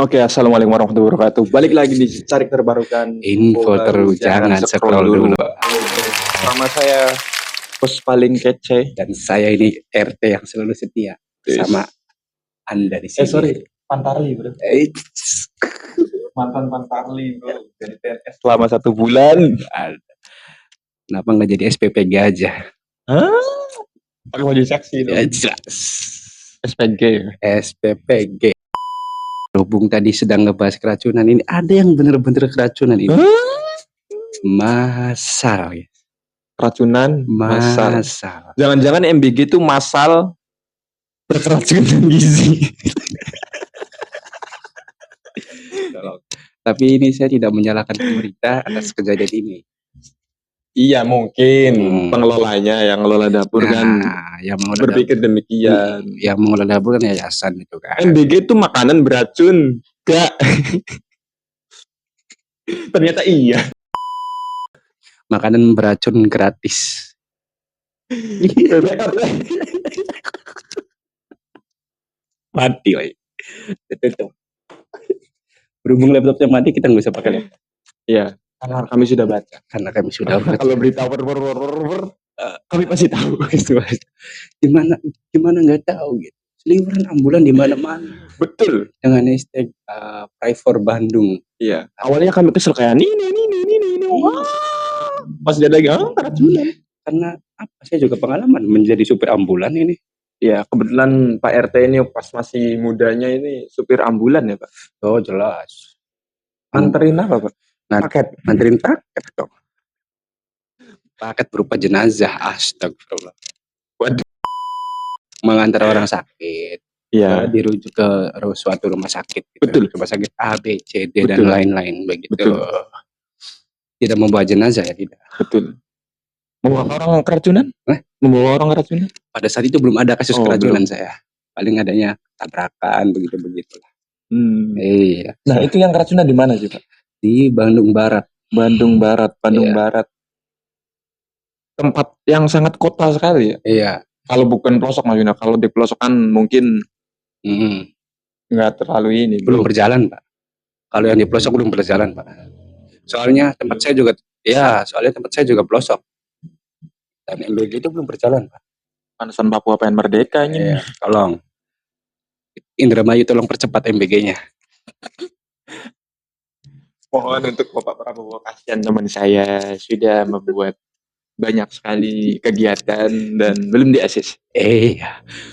Oke, assalamualaikum warahmatullahi wabarakatuh. Balik lagi di Cari Terbarukan. Info terus, jangan scroll dulu. Sama saya host paling kece. Dan saya ini RT yang selalu setia sama Anda di sini. Pantarli bro. Mantan Pantarli bro. Dari TNS Selama 1 bulan. Kenapa nggak jadi SPPG aja? Pakai baju seksi dong. Ya jelas. SPPG. Berhubung tadi sedang ngebahas keracunan ini, ada yang bener-bener keracunan ini. Masal ya. Keracunan Masal. Jangan-jangan MBG itu masal berkeracunan gizi. Tapi ini saya tidak menyalahkan pemerintah atas kejadian ini. Iya mungkin pengelolanya yang ngelola dapur kan yang berpikir demikian. Yang mengelola dapur kan yayasan itu kan. MBG itu makanan beracun. Gak. Ternyata iya. Makanan beracun gratis. Mati woy. Tutup. Berhubung laptopnya mati, kita nggak usah pakai laptop. Iya, karena kami sudah baca. Kalau berita kami pasti tahu. Gimana nggak tahu gitu. Seliweran ambulan di mana-mana. Betul. Dengan hashtag Pray for Bandung. Iya. Awalnya kami kesel kayak ini. Wah. Pas dia lagi keracunan. Karena apa? Saya juga pengalaman menjadi supir ambulan ini. Ya, kebetulan Pak RT ini pas masih mudanya ini supir ambulan ya, Pak. Oh, jelas. Anterin apa, Pak? Paket. Nganterin paket dong. Paket berupa jenazah. Astagfirullah. Waduh. Mengantar orang sakit. Iya. Dirujuk ke suatu rumah sakit. Gitu. Betul. Rumah sakit A, B, C, D, dan lain-lain begitu. Betul. Tidak membawa jenazah ya, tidak. Betul. Membawa orang keracunan? Membawa orang keracunan? Pada saat itu belum ada kasus keracunan saya. Paling adanya tabrakan begitu-begitu lah. Iya. Nah, itu yang keracunan di mana sih, Pak? Di Bandung Barat. Bandung Barat. Tempat yang sangat kota sekali ya? Iya. Kalau bukan pelosok maksudnya, kalau di pelosokan mungkin nggak terlalu ini. Belum berjalan, Pak. Kalau yang di pelosok belum berjalan, Pak. Soalnya tempat saya juga pelosok. Dan MBG itu belum berjalan, Pak. Panusan Papua pengen merdeka ini. Iya, tolong. Indramayu tolong percepat MBG-nya. Mohon untuk Bapak Prabowo, kasihan teman saya sudah membuat banyak sekali kegiatan dan belum di-ACC.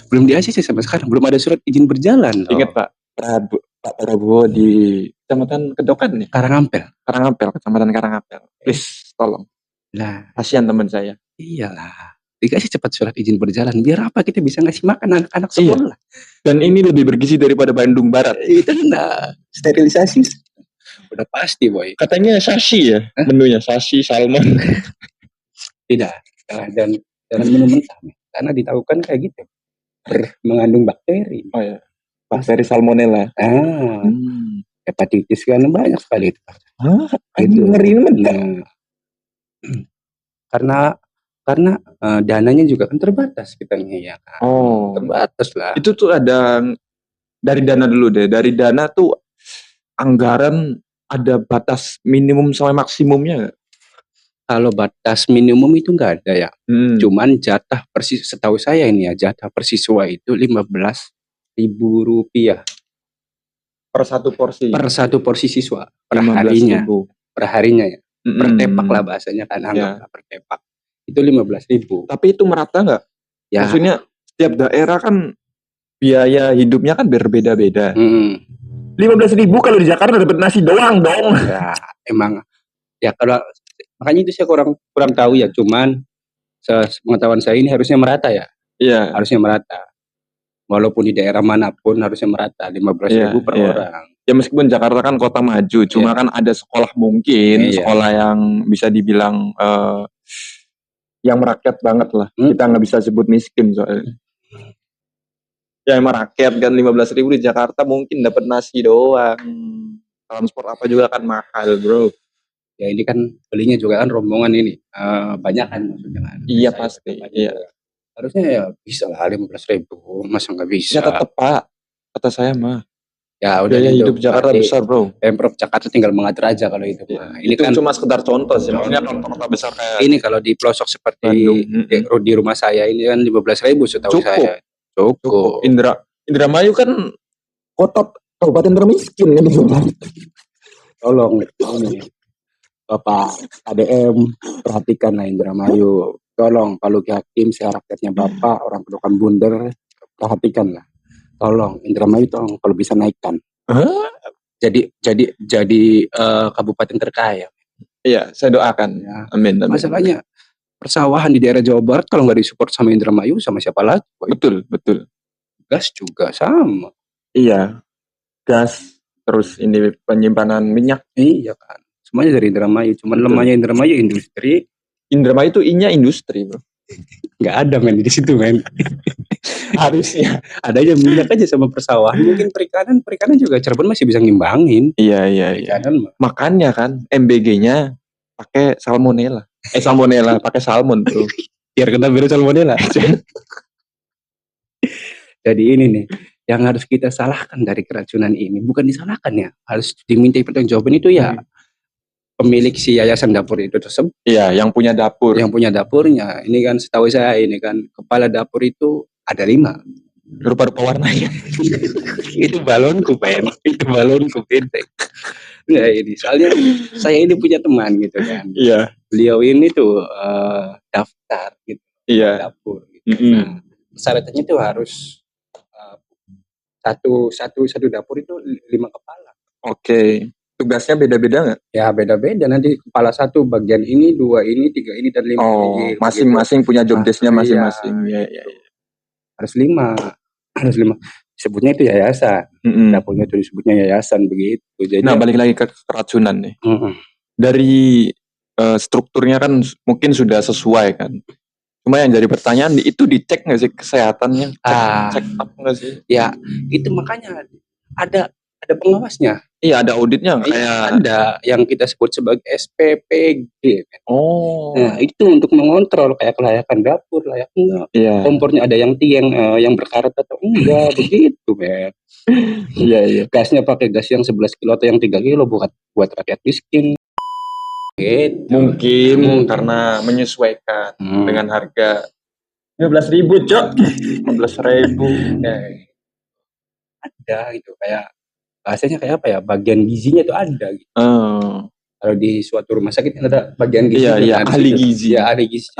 Belum di-ACC sampai sekarang, belum ada surat izin berjalan. Ingat Pak Prabowo di Kecamatan Kedokan nih. Karangampel, Kecamatan Karangampel. Please, tolong. Lah, kasihan teman saya. Iyalah. Dikasih cepat surat izin berjalan. Biar apa kita bisa ngasih makan anak-anak sekolah. Dan ini lebih bergizi daripada Bandung Barat. Itu sterilisasi. Udah pasti, boy. Katanya sashi ya, menunya sashi, salmon. Tidak. Dan menu mentah. Karena ditahukan kayak gitu. Mengandung bakteri. Oh ya. Bakteri salmonella. Hepatitis kan banyak sekali itu. Itu ngeri banget. Karena dananya juga kan terbatas kitanya ya kan. Terbatas lah. Itu tuh ada dari dana dulu deh. Dari dana tuh anggaran ada batas minimum sampai maksimumnya gak? Kalau batas minimum itu nggak ada ya. Cuman jatah setahu saya ini ya, jatah per siswa itu Rp15.000 per satu porsi. Per satu porsi siswa per harinya. Per harinya ya. Per tepak lah bahasanya kan, anggaplah per tepak. Itu 15.000. Tapi itu merata nggak? Ya. Maksudnya setiap daerah kan biaya hidupnya kan berbeda-beda. 15.000 kalau di Jakarta dapat nasi doang dong. Ya emang. Ya kalau makanya itu saya kurang tahu ya. Cuman sepengetahuan saya ini harusnya merata ya. Iya. Harusnya merata. Walaupun di daerah manapun harusnya merata 15.000 per orang. Ya meskipun Jakarta kan kota maju, cuma kan ada sekolah mungkin sekolah yang bisa dibilang yang merakyat banget lah. Kita nggak bisa sebut miskin soalnya. Ya emang rakyat kan 15.000 di Jakarta mungkin dapat nasi doang. Transport apa juga kan mahal, bro. Ya ini kan belinya juga kan rombongan ini. Banyak kan maksudnya kan. Iya pasti. Iya. Harusnya ya bisa lah 15.000. Masa nggak bisa? Ya tetap Pak. Kata saya mah. Ya udah Biaya itu hidup Jakarta berarti besar, Bro. Pemprov Jakarta tinggal mengatur aja kalau itu. Nah, ini Itu kan cuma sekedar contoh sih. Maksudnya kota-kota besar kayak ini kalau di pelosok seperti Bandung. di rumah saya ini kan 15.000 setahu Cukup. saya. Cukup. Cukup. Indramayu kan kota kabupaten termiskin kan itu. Tolong ini Bapak ADM perhatikanlah Indramayu. Tolong Pak Luki Hakim, saya rakyatnya Bapak, orang Pedokan Bunder, perhatikanlah. Tolong Indramayu tolong kalau bisa naikkan. Jadi kabupaten terkaya. Iya, saya doakan. Ya. Amin. Masalahnya persawahan di daerah Jawa Barat kalau nggak disupport sama Indramayu sama siapa lagi? Betul. Gas juga sama. Iya. Gas, terus ini penyimpanan minyak. Iya kan. Semuanya dari Indramayu. Cuman lemahnya Indramayu industri. Indramayu itu I-nya industri, Bro. Nggak ada men di situ men. Harusnya. Ada aja minyak aja sama persawahan. Mungkin perikanan juga Cirebon masih bisa ngimbangin. Iya. Perikanan mah. Makanya kan MBG-nya pakai salmonella. Salmonella pakai salmon, Bro. Biar kena virus salmonella. Jadi ini nih yang harus kita salahkan dari keracunan ini, bukan disalahkan ya, harus diminta pertanggungjawaban itu ya pemilik si yayasan dapur itu tersebut. Iya, yang punya dapur. Yang punya dapurnya. Ini kan setahu saya ini kan kepala dapur itu ada 5. Rupa-rupa warnanya. Itu balonku Ben. Itu balonku benteng. Nah ini soalnya saya ini punya teman gitu kan. Iya. Beliau ini tuh daftar gitu. Iya. Dapur gitu. Nah, syaratnya itu harus satu dapur itu 5 kepala. Oke. Tugasnya beda-beda nggak? Ya beda-beda, nanti kepala 1 bagian ini, 2 ini, 3 ini dan 5 ini. Masing-masing punya job desk-nya masing-masing. Iya. Harus 5. Sebutnya itu yayasan. Dapurnya itu disebutnya yayasan begitu. Jadi nah, balik lagi ke keracunan nih. Dari strukturnya kan mungkin sudah sesuai kan. Cuma yang jadi pertanyaan itu dicek nggak sih kesehatannya? Cek up nggak sih? Ya, itu makanya ada pengawasnya. Iya, ada auditnya kayak ada yang kita sebut sebagai SPPG. Nah, itu untuk mengontrol kayak kelayakan dapur, layak enggak. Iya. Kompornya ada yang tiang yang berkarat atau enggak, begitu, Ben. Iya. Gasnya pakai gas yang 11 kilo atau yang 3 kilo buat rakyat miskin. Gitu. Mungkin karena menyesuaikan dengan harga 15.000, Cok. 15.000. Ada gitu kayak bahasanya kayak apa ya? Bagian gizinya itu ada gitu. Kalau di suatu rumah sakit ada bagian gizi. Iya, ahli gizi. Ya, ahli gizi.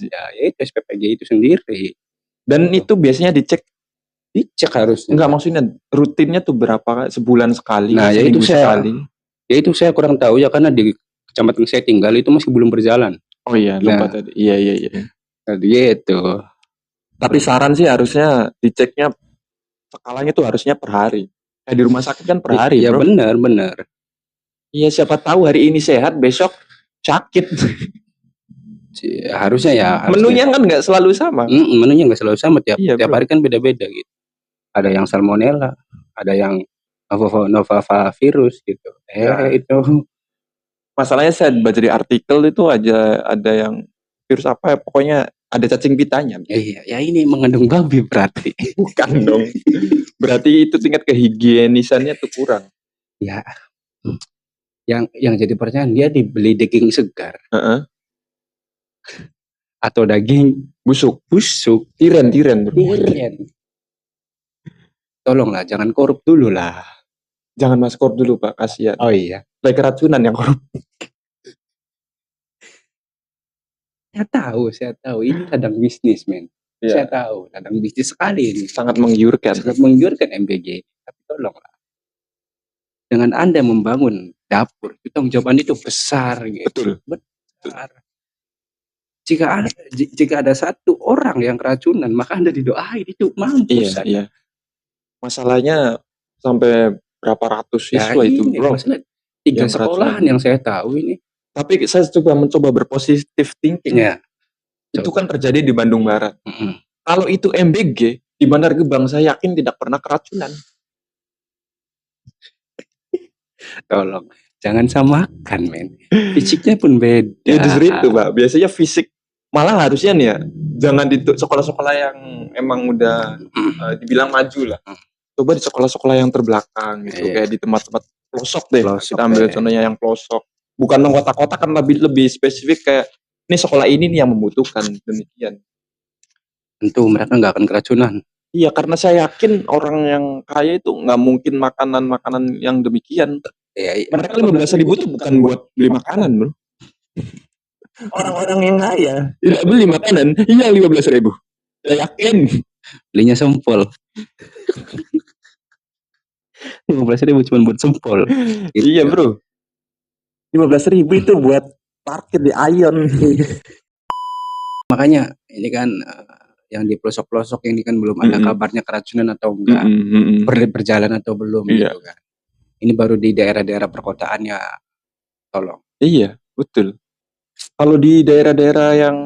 Ya, itu SPPG itu sendiri. Dan itu biasanya dicek harusnya. Enggak, maksudnya rutinnya tuh berapa? Sebulan sekali? Nah, ya itu saya kurang tahu ya karena di kecamatan saya tinggal itu masih belum berjalan. Oh iya, lupa tadi. Iya. Tadi itu. Tapi saran sih harusnya diceknya skalanya tuh harusnya per hari. Kayak di rumah sakit kan per hari, ya, Bro. Benar. Iya, siapa tahu hari ini sehat, besok sakit. Harusnya ya. Menunya kan nggak selalu sama. Menunya nggak selalu sama tiap hari kan beda-beda gitu. Ada yang salmonella, ada yang norovirus gitu. Itu. Masalahnya saya baca di artikel itu ada yang virus apa ya, pokoknya ada cacing pitanya. Iya, ya ini mengandung babi berarti. Bukan dong. Berarti itu tingkat kehigienisannya tuh kurang. Ya. Yang jadi pertanyaan, dia dibeli daging segar. Atau daging busuk. Tiren. Tolonglah jangan korup dulu lah. Jangan mas korup dulu, Pak, kasihan. Oh iya. Kayak keracunan yang korup. Saya tahu ini ladang bisnis, men. Saya tahu ladang bisnis sekali ini. Sangat menggiurkan MBG. Tapi tolonglah. Dengan Anda membangun dapur, itu tanggung jawab Anda itu besar gitu. Besar. Jika ada 1 orang yang keracunan, maka Anda didoain itu mampus. Iya. Masalahnya sampai berapa ratus siswa itu, Bro. 3 sekolahan yang saya tahu ini. Tapi saya mencoba berpositif thinking. Ya. Itu kan terjadi di Bandung Barat. Kalau itu MBG di Bandar Gebang, saya yakin tidak pernah keracunan. Tolong, jangan samakan, men. Fisiknya pun beda. Ya justru itu, Pak. Biasanya fisik malah harusnya nih ya, jangan di sekolah-sekolah yang emang udah dibilang maju lah. coba di sekolah-sekolah yang terbelakang gitu, kayak di tempat-tempat pelosok deh. Pelosok, Kita ambil contohnya yang pelosok. Bukan yang kota-kota, kan lebih spesifik, kayak ini sekolah ini nih yang membutuhkan demikian. Tentu mereka nggak akan keracunan. Iya, karena saya yakin orang yang kaya itu nggak mungkin makanan-makanan yang demikian. Iya. Mereka 15.000 tuh bukan buat beli makanan, bro. Orang-orang yang kaya tidak beli makanan, iya 15.000. Saya yakin. Belinya sempol. 15.000 cuma buat sempol. Iya, bro. 15.000 itu buat parkir di Ion. Makanya ini kan yang di pelosok-pelosok ini kan belum ada kabarnya keracunan atau enggak, berjalan atau belum gitu kan. Ini baru di daerah-daerah perkotaan ya, tolong. Iya, betul. Kalau di daerah-daerah yang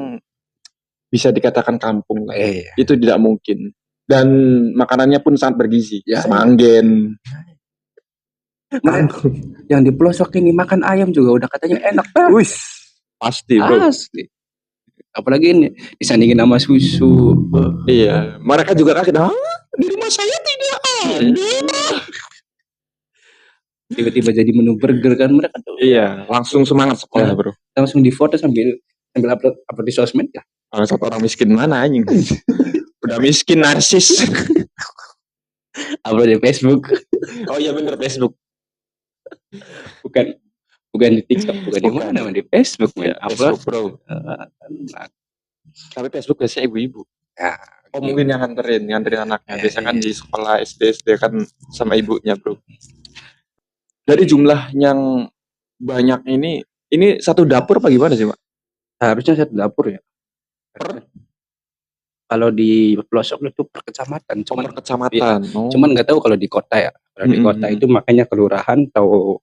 bisa dikatakan kampung lah, itu tidak mungkin. Dan makanannya pun sangat bergizi. Semanggen. Yang di pelosok ini makan ayam juga udah katanya enak. Wih, pasti, bro. Asli. Apalagi ini disandingin sama susu. Iya, mereka juga kaget. Di rumah saya tidak ada. Tiba-tiba jadi menu burger kan mereka tuh. Iya, langsung semangat sekolah, bro. Langsung difoto sambil upload di sosmed ya. Kalau satu orang miskin mana anjing? Udah miskin narsis. Upload di Facebook. Oh iya bener, Facebook. Bukan di TikTok, bukan di mana, di Facebook ya. Upload, bro. Tapi Facebook biasanya ibu-ibu. Ya, mungkin yang nganterin anaknya. Biasanya kan di sekolah SD kan sama ibunya, bro. Dari jumlah yang banyak ini satu dapur apa gimana sih, Pak? Harusnya satu dapur ya. Kalau di pelosok itu per kecamatan. Per kecamatan. Ya. Cuman nggak tahu kalau di kota ya. Kalau di kota itu makanya kelurahan atau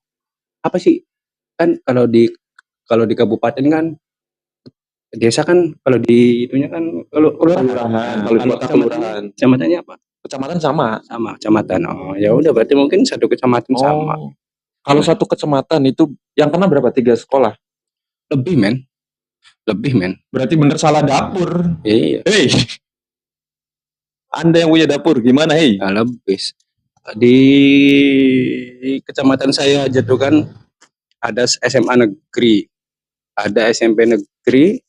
apa sih? Kan kalau di kabupaten kan desa kan, kalau di itunya kan kalau kelurahan. Kalau di kota kelurahan. Kecamatannya apa? Kecamatan sama kecamatan. Oh, ya udah berarti mungkin satu kecamatan sama. Kalau satu kecamatan itu yang kena berapa? 3 sekolah? Lebih men. Berarti bener salah dapur. Iya. Hei. Anda yang punya dapur gimana, hei? Lebih. Di kecamatan saya aja tuh kan ada SMA negeri, ada SMP negeri,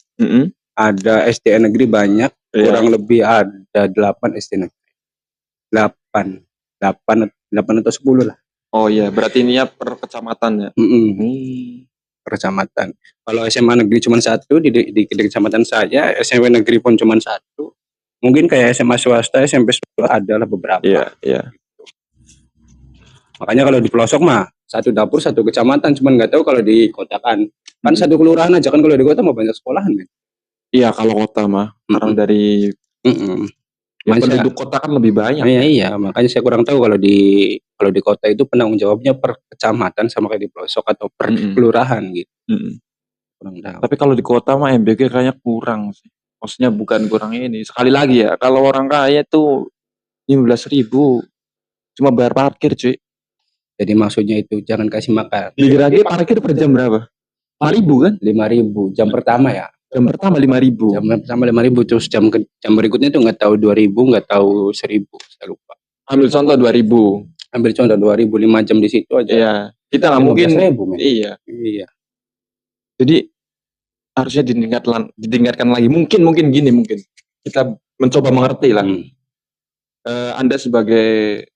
ada SDN negeri banyak, kurang lebih ada 8 SD negeri. 8 atau 10 lah. Oh iya, berarti ini ya per kecamatan ya. Per kecamatan. Kalau SMA negeri cuma 1 di kecamatan saya, SMP negeri pun cuma 1. Mungkin kayak SMA swasta, SMP swasta adalah beberapa. Iya. Makanya kalau di pelosok mah satu dapur satu kecamatan, cuman nggak tahu kalau di kota kan satu kelurahan aja kan. Kalau di kota mah banyak sekolahan kan. Iya, kalau kota mah karena dari penduduk kota kan lebih banyak. Iya, makanya saya kurang tahu kalau di kota itu penanggung jawabnya per kecamatan sama kayak di pelosok atau per kelurahan gitu. Kurang tahu. Tapi kalau di kota mah MBG kayaknya kurang sih. Maksudnya bukan kurang ini. Sekali lagi ya, kalau orang kaya tuh 15.000 cuma bayar parkir, cuy. Jadi maksudnya itu jangan kasih makan. Lagi parkir per jam berapa? 5.000 kan? 5.000 jam pertama ya. Jam pertama 5.000. Jam pertama 5.000, terus jam berikutnya itu nggak tahu 2.000, nggak tahu 1.000, saya lupa. Ambil contoh 2.000. Ambil contoh 2.000, 5 jam di situ aja. Iya. Kita nggak mungkin. 15.000, iya. Jadi harusnya ditingkatkan lagi. Mungkin kita mencoba mengerti lah. Anda sebagai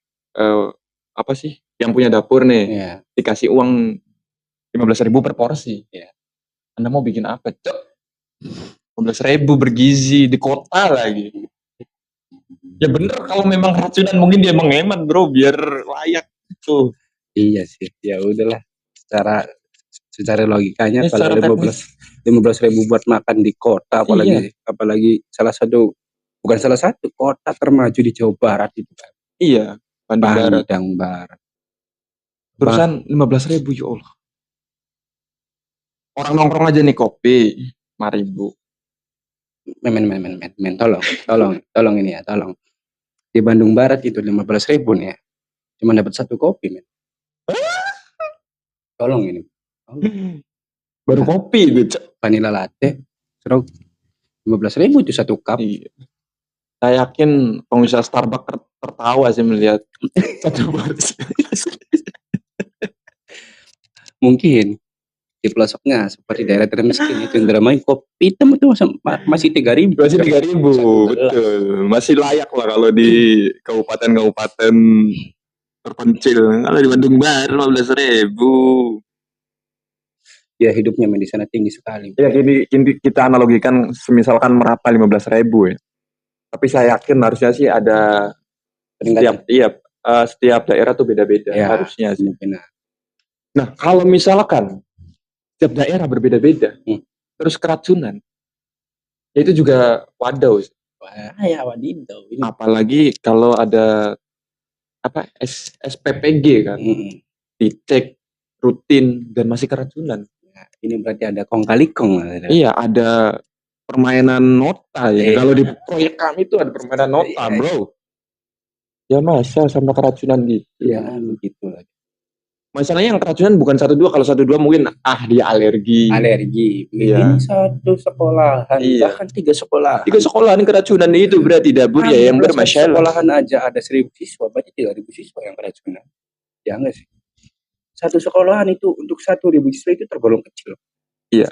apa sih yang punya dapur nih, dikasih uang 15.000 per porsi. Anda mau bikin apa, Cok? 15.000 bergizi di kota lagi. Ya bener, kalau memang keracunan mungkin dia menghemat, bro, biar layak tuh. Iya sih, ya udahlah. Secara logikanya kalau 15.000 buat makan di kota, apalagi bukan salah satu kota termaju di Jawa Barat itu kan. Iya, Padang Barat. Terusan 15.000, ya Allah. Orang nongkrong aja nih kopi 5.000. Men, tolong ini ya, tolong. Di Bandung Barat itu 15.000 nih ya. Cuma dapat 1 kopi, men. Tolong ini. Baru kopi gitu. Vanilla latte, terus 15.000 itu 1 cup. Iya. Saya yakin pengusaha Starbucks tertawa sih melihat satu baris. Mungkin di pelosoknya seperti daerah termiskin itu Indramayu kopi hitam itu masih 3.000. Masih 3.000, betul. Masih layak lah kalau di kabupaten-kabupaten terpencil. Kalau di Bandung Barat 15.000. Ya hidupnya di sana tinggi sekali. Ya kini kita analogikan semisalkan Merapen 15.000 ya. Tapi saya yakin harusnya sih ada setiap daerah tuh beda-beda ya, harusnya sih. Benar. Nah kalau misalkan setiap daerah berbeda-beda, terus keracunan, itu juga wadaw. Ya wadidaw. Apalagi kalau ada SPPG kan, dicek rutin dan masih keracunan. Nah, ini berarti ada kong kali kong. Iya, ada permainan nota ya. Kalau di proyek kami itu ada permainan nota, bro. Ya masa sama keracunan gitu. Ya begitu lagi. Masalahnya yang keracunan bukan 1-2, kalau 1-2 mungkin dia alergi. Ini satu sekolahan, bahkan 3 sekolah. 3 sekolahan keracunan itu berarti dapur ya yang bermasalah. Sekolahan aja ada 1.000 siswa, berarti 3.000 siswa yang keracunan. Ya enggak sih? Satu sekolahan itu untuk 1.000 siswa itu tergolong kecil. Iya.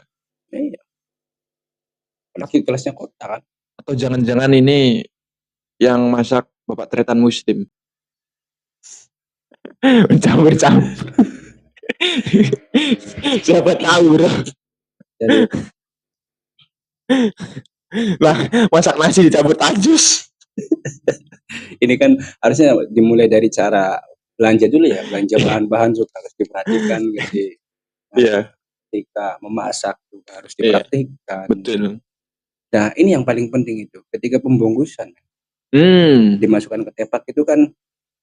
Apalagi kelasnya kota kan. Atau jangan-jangan ini yang masak Bapak Tretan Muslim. Campur. Siapa tahu, bro. Lah, masak nasi dicampur tajus. Ini kan harusnya dimulai dari cara belanja dulu ya, belanja bahan-bahan juga harus diperhatikan gitu. Ketika memasak juga harus diperhatikan. Betul. Nah, ini yang paling penting itu, ketika pembungkusan. Dimasukkan ke tepak itu kan,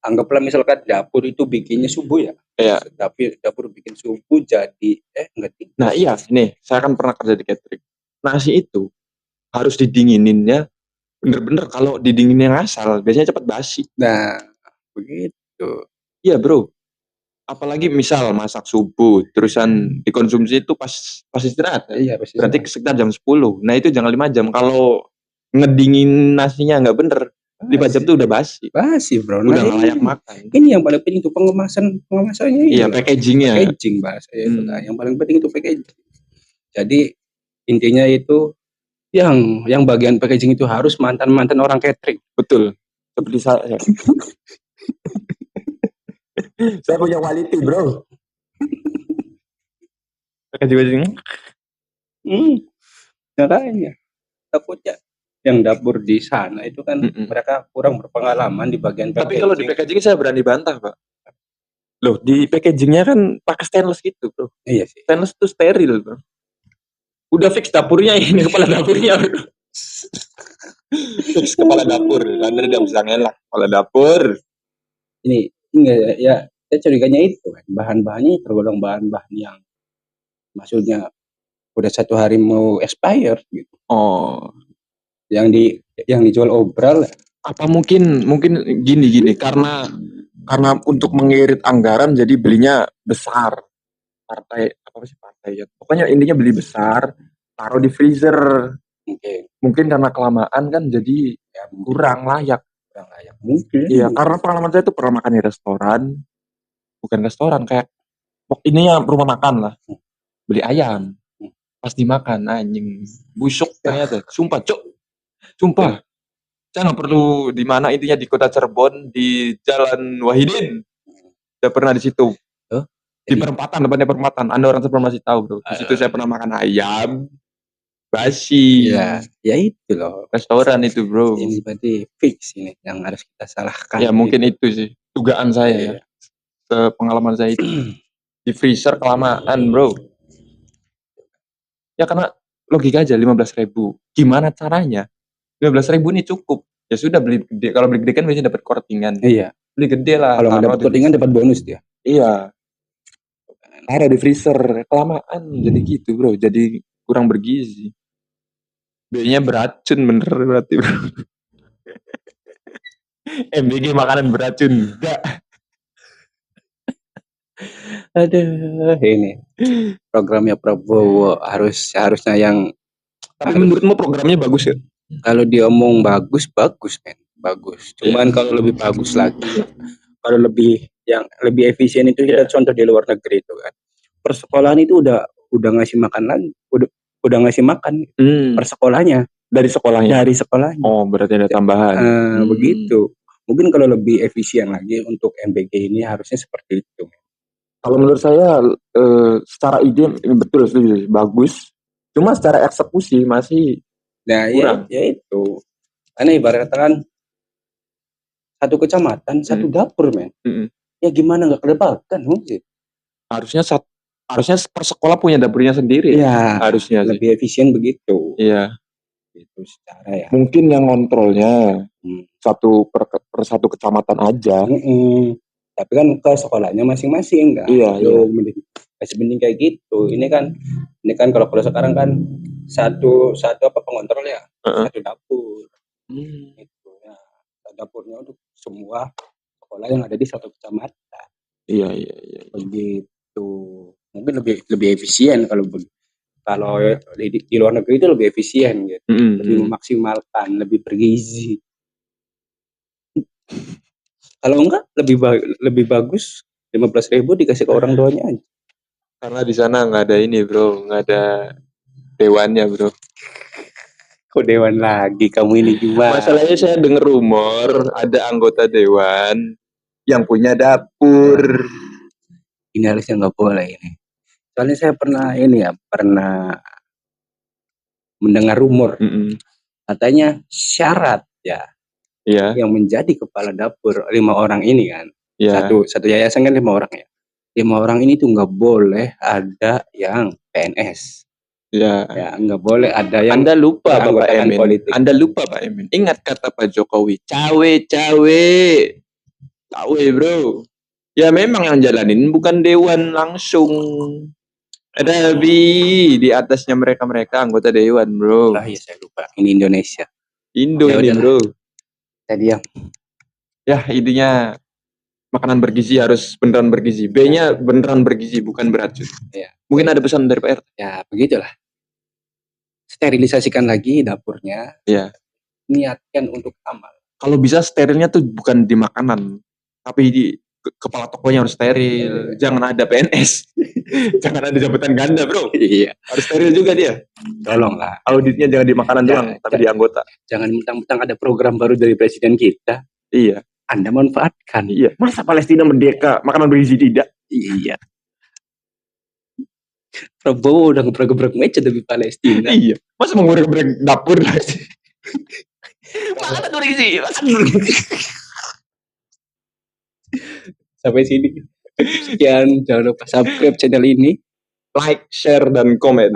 anggaplah misalkan dapur itu bikinnya subuh ya. Tapi dapur bikin subuh jadi enggak. Nah iya, nih saya kan pernah kerja di catering. Nasi itu harus didingininnya bener-bener, kalau didinginin ngasal biasanya cepat basi. Nah, begitu. Iya, bro. Apalagi misal masak subuh terusan dikonsumsi itu pas istirahat. Berarti sekitar jam 10. Nah, itu jangan 5 jam. Kalau ngedingin nasinya nggak bener, 5 jam tuh udah basi. Bro. Udah nggak layak makan. Ini yang paling penting itu pengemasannya. Iya, packagingnya. Packaging bahasanya itu kan. Yang paling penting itu packaging. Jadi intinya itu yang bagian packaging itu harus mantan orang catering. Betul. Seperti saya. Saya punya quality, bro. Packaging. Caranya takutnya yang dapur di sana itu kan mereka kurang berpengalaman di bagian packaging. Tapi kalau di packaging saya berani bantah, Pak. Loh, di packagingnya kan pakai stainless gitu, bro. Iya sih. Stainless itu steril, bro. Udah fix dapurnya ini, kepala dapurnya. Fix kepala dapur. Anda udah bisa ngelak kepala dapur. Ini enggak ya, saya curiganya itu kan bahan-bahannya tergolong bahan-bahan yang maksudnya udah 1 hari mau expire gitu. Yang dijual obral. Apa mungkin gini karena untuk mengirit anggaran jadi belinya besar. Partai ya. Pokoknya intinya beli besar, taruh di freezer. Mungkin karena kelamaan kan jadi kurang layak. Mungkin. Iya, karena pengalaman saya tuh pernah makan di restoran. Bukan restoran, kayak ini ya rumah makan lah. Beli ayam. Pas dimakan anjing busuk ternyata. Sumpah, Cok. Sumpah. Saya nggak perlu di mana, intinya di kota Cirebon, di Jalan Wahidin. Saya pernah di situ. Di perempatan, depannya perempatan. Anda orang Cirebon masih tahu, bro. Di situ saya pernah makan ayam basi. Ya itu loh. Restoran itu, bro. Ini berarti fix ini yang harus kita salahkan. Ya mungkin itu sih dugaan saya ya. Pengalaman saya itu di freezer kelamaan, bro. Ya karena logika aja 15.000. Gimana caranya? 15.000 ini cukup. Ya sudah beli gede. Kalau beli gede kan biasanya dapat kortingan. Iya. Beli gede lah. Kalau nggak dapat kortingan dapat bonus dia. Iya. Ada di freezer kelamaan jadi gitu, bro. Jadi kurang bergizi. Biasanya beracun bener berarti, bro. MBG makanan beracun. Aduh, ini programnya Prabowo harusnya yang. Tapi menurutmu programnya bagus ya? Kalau dia omong bagus men. bagus. Cuman kalau lebih bagus lagi, kalau yang lebih efisien itu kita contoh di luar negeri itu kan. Persekolahan itu udah ngasih makan lagi, udah ngasih makan per sekolahnya. Dari sekolahnya? Dari sekolahnya. Oh, berarti ada tambahan. Begitu. Mungkin kalau lebih efisien lagi untuk MBG ini harusnya seperti itu. Kalau menurut saya secara ide betul setuju, bagus. Cuma secara eksekusi masih kurang. Ya itu. Karena ibaratnya kan satu kecamatan, satu dapur, men. Ya gimana nggak kedepakan mungkin. Harusnya per sekolah punya dapurnya sendiri. Ya, harusnya lebih efisien begitu. Iya. Itu secara ya. Mungkin yang kontrolnya per satu kecamatan aja. Tapi kan ke sekolahnya masing-masing kan. Iya. Masih mending kayak gitu. Ini kan kalau sekarang kan satu pengontrol ya, satu dapur. Itu ya. Dapurnya untuk semua sekolah yang ada di satu kecamatan. Iya. Begitu. Mungkin lebih efisien kalau di luar negeri itu lebih efisien gitu. Lebih memaksimalkan, lebih bergizi. Kalau enggak lebih bagus 15.000 dikasih ke orang tuanya aja. Karena di sana nggak ada ini bro, nggak ada dewannya bro. Kok dewan lagi kamu ini gimana? Masalahnya saya dengar rumor ada anggota dewan yang punya dapur. Ini harusnya nggak boleh ini. Soalnya saya pernah mendengar rumor. Katanya syarat ya. Yang menjadi kepala dapur 5 orang ini kan. Satu yayasan kan 5 orang ya. 5 orang ini tuh nggak boleh ada yang PNS. Ya nggak boleh ada yang Anda lupa Bapak Emin. Politik. Anda lupa Pak Emin. Ingat kata Pak Jokowi, cawe bro. Ya memang yang jalanin bukan dewan langsung. Tapi di atasnya mereka anggota dewan bro. Iya saya lupa. Ini Indonesia. Ini bro. Tadi ya intinya makanan bergizi harus beneran bergizi. B-nya beneran bergizi bukan beracun. Ya. Mungkin ada pesan dari PR. Ya begitulah. Sterilisasikan lagi dapurnya. Ya. Niatkan untuk amal. Kalau bisa sterilnya tuh bukan di makanan, tapi di kepala tokonya harus steril. Jangan ada PNS. Jangan ada jabatan ganda bro. Iya. Harus steril juga dia. Tolonglah. Auditnya jangan di makanan doang, tapi di anggota. Jangan mentang-mentang ada program baru dari presiden kita. Iya. Anda manfaatkan. Iya. Masa Palestina merdeka, makanan bergizi tidak? Iya. Prabowo udah gebrak-gebrak meja dari Palestina. Iya. Masa mau gebrak dapur lagi? Makanan bergizi. Sampai sini. Sekian, jangan lupa subscribe channel ini, like, share, dan komen.